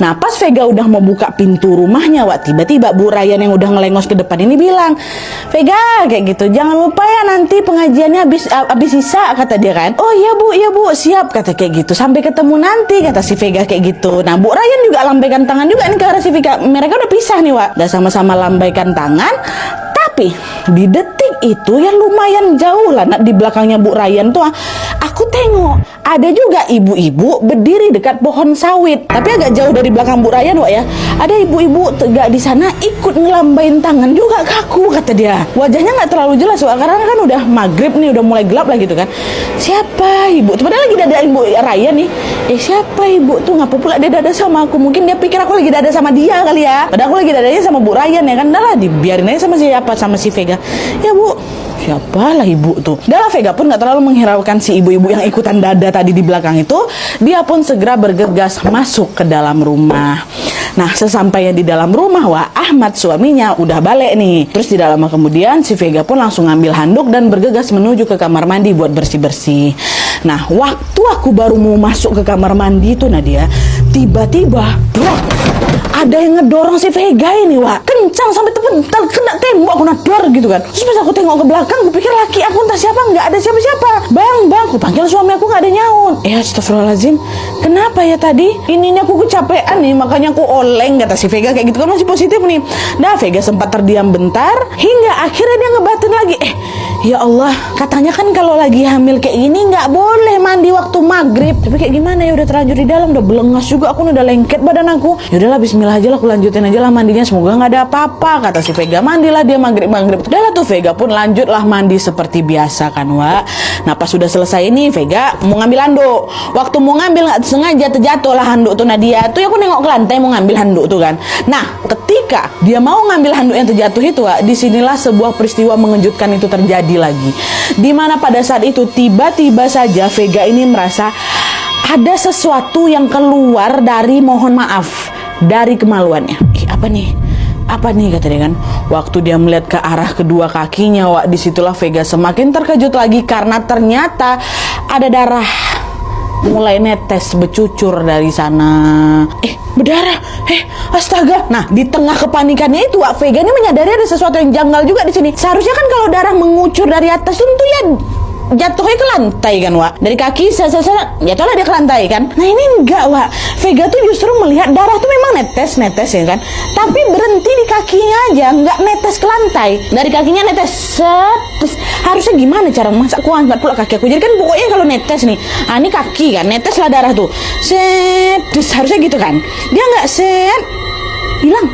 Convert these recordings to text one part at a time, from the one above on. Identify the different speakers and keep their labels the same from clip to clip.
Speaker 1: Nah pas Vega udah mau buka pintu rumahnya, Wak, tiba-tiba Bu Ryan yang udah ngelengos ke depan ini bilang, Vega kayak gitu, jangan lupa ya nanti pengajiannya habis sisa, kata dia kan. Oh iya bu siap, kata kayak gitu, sampai ketemu nanti, kata si Vega kayak gitu. Nah Bu Ryan juga lambaikan tangan juga nih ke arah si Vega. Mereka udah pisah nih, Wak, udah sama-sama lambaikan tangan. Tapi di detik itu yang lumayan jauh lah, di belakangnya Bu Ryan tuh aku tengok ada juga ibu-ibu berdiri dekat pohon sawit, tapi agak jauh dari belakang Bu Ryan, Wak ya. Ada ibu-ibu tegak di sana ikut ngelambain tangan juga ke aku, kata dia. Wajahnya nggak terlalu jelas, Wak, karena kan udah maghrib nih, udah mulai gelap lah gitu kan. Siapa ibu? Padahal lagi dada Ibu Ryan nih. Siapa ibu tuh? Ngapa pula dia dada sama aku? Mungkin dia pikir aku lagi dada sama dia kali ya. Padahal aku lagi dadanya sama Bu Ryan ya kan. Dah lah, dibiarin aja sama siapa, sama si Vega. Ya bu, siapalah ibu tuh. Dah lah, Vega pun gak terlalu menghiraukan si ibu-ibu yang ikutan dada tadi di belakang itu. Dia pun segera bergegas masuk ke dalam rumah. Nah sesampainya di dalam rumah, Wak, Ahmad suaminya udah balik nih. Terus tidak lama kemudian si Vega pun langsung ngambil handuk dan bergegas menuju ke kamar mandi buat bersih-bersih. Nah waktu aku baru mau masuk ke kamar mandi itu, Nadia, tiba-tiba ada yang ngedorong si Vega ini, Wak, kencang sampai terpental kena tembok, aku nador gitu kan. Terus pas aku tengok ke belakang, aku pikir laki aku entah siapa, nggak ada siapa-siapa. Bang, aku panggil suami aku, nggak ada nyaut. Astagfirullahaladzim, kenapa ya tadi? Ini aku kecapean nih, makanya aku oleng, kata si Vega kayak gitu kan, masih positif nih. Nah Vega sempat terdiam bentar hingga akhirnya dia ngebatin lagi. Ya Allah, katanya kan kalau lagi hamil kayak gini nggak boleh mandi waktu maghrib. Tapi kayak gimana ya, udah terlanjur di dalam, udah belengas juga aku, udah lengket badan aku. Ya udahlah, bismillah aja lah, aku lanjutin aja lah mandinya, semoga nggak ada apa-apa, kata si Vega. Mandilah dia maghrib. Udah lah tuh Vega pun lanjutlah mandi seperti biasa kan, Wak. Nah pas sudah selesai ini Vega mau ngambil handuk. Waktu mau ngambil nggak sengaja terjatuh lah handuk tuh, Nadia. Tuh aku nengok ke lantai mau ngambil handuk tuh kan. Nah ketika dia mau ngambil handuk yang terjatuh itu, Wak, disinilah sebuah peristiwa mengejutkan itu terjadi lagi. Dimana pada saat itu tiba-tiba saja Vega ini merasa ada sesuatu yang keluar dari mohon maaf, dari kemaluannya. Apa nih kata dia kan. Waktu dia melihat ke arah kedua kakinya, Wak, disitulah Vega semakin terkejut lagi karena ternyata ada darah mulai netes bercucur dari sana. Berdarah. Astaga. Nah, di tengah kepanikannya itu, Wak, Vega ini menyadari ada sesuatu yang janggal juga di sini. Seharusnya kan kalau darah mengucur dari atas tentu ya jatuhnya ke lantai kan, Wak. Dari kaki jatuhlah dia ke lantai kan. Nah ini enggak, Wak. Vega tuh justru melihat darah tuh memang netes ya kan, tapi berhenti di kakinya aja, nggak netes ke lantai. Dari kakinya netes terus harusnya gimana cara masa aku angkat pula kaki aku. Jadi kan pokoknya kalau netes nih, ini kaki kan, netes lah darah tuh, terus harusnya gitu kan. Dia nggak hilang.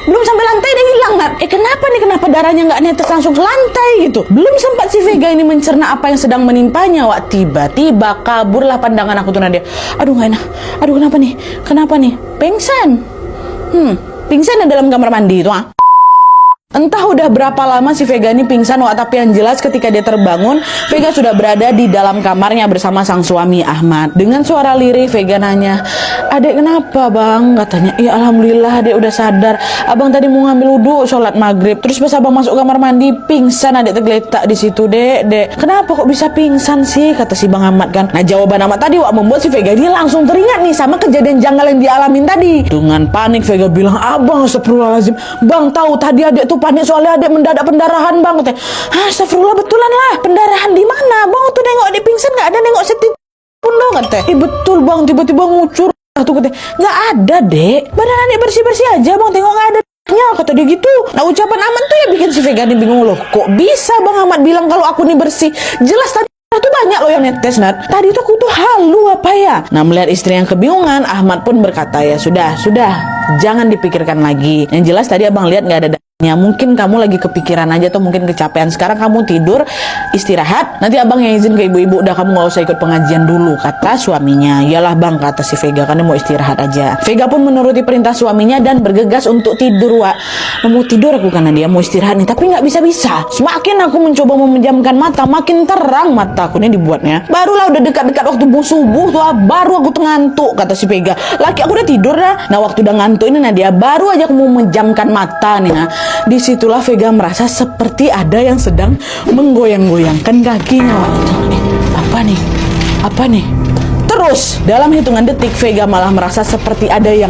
Speaker 1: Belum sampai lantai dia hilang, Nat. Kenapa darahnya nggak netes langsung ke lantai gitu? Belum sempat si Vega ini mencerna apa yang sedang menimpanya, Wak, tiba-tiba kaburlah pandangan aku tuh, Nadia. Aduh nggak enak. Aduh kenapa nih? Pingsan. Pingsan di dalam kamar mandi itu, Entah udah berapa lama si Vega ini pingsan, Wak, tapi yang jelas ketika dia terbangun, Vega sudah berada di dalam kamarnya bersama sang suami Ahmad. Dengan suara lirih Vega nanya, "Adek kenapa, Bang?" Katanya, "Ya alhamdulillah adek udah sadar. Abang tadi mau ngambil wudhu sholat maghrib. Terus pas abang masuk kamar mandi pingsan, adek tergeletak di situ, Dek. Kenapa kok bisa pingsan sih?" Kata si Bang Ahmad kan. Nah jawaban Ahmad tadi, Wak, membuat si Vega dia langsung teringat nih sama kejadian janggal yang dialamin tadi. Dengan panik Vega bilang, "Abang, astagfirullahaladzim. Bang tahu tadi adek tuh panik soalnya adek mendadak pendarahan, Bang." Katanya, "Astagfirullah, betulan lah. Pendarahan di mana? Bang tuh nengok adek pingsan nggak ada nengok setit pun dong," katanya. Betul, Bang, tiba-tiba ngucur. Tuh katanya, "Nggak ada, Dek. Badan adek bersih-bersih aja, Bang. Tengok nggak ada." Kata dia gitu. Nah ucapan Ahmad tuh ya bikin si Vega nih bingung, loh. Kok bisa Bang Ahmad bilang kalau aku nih bersih? Jelas tadi tuh banyak loh yang netes, Nat. Tadi tuh aku tuh halu apa ya? Nah melihat istri yang kebingungan, Ahmad pun berkata, "Ya sudah, jangan dipikirkan lagi. Yang jelas tadi abang lihat nggak ada ya, mungkin kamu lagi kepikiran aja atau mungkin kecapean. Sekarang kamu tidur, istirahat. Nanti abang yang izin ke ibu-ibu, udah kamu gak usah ikut pengajian dulu," kata suaminya. "Yalah Bang," kata si Vega, "karena mau istirahat aja." Vega pun menuruti perintah suaminya dan bergegas untuk tidur, Wak. Mau tidur aku karena dia mau istirahat nih, tapi nggak bisa. Semakin aku mencoba memejamkan mata, makin terang mata aku nih dibuatnya. Barulah udah dekat-dekat waktu subuh tuh, baru aku ngantuk, kata si Vega. Laki aku udah tidur dah. Nah waktu udah ngantuk ini, nah dia baru aja aku mau memejamkan mata nih. Nah disitulah Vega merasa seperti ada yang sedang menggoyang-goyangkan kakinya. Apa nih? Terus dalam hitungan detik Vega malah merasa seperti ada yang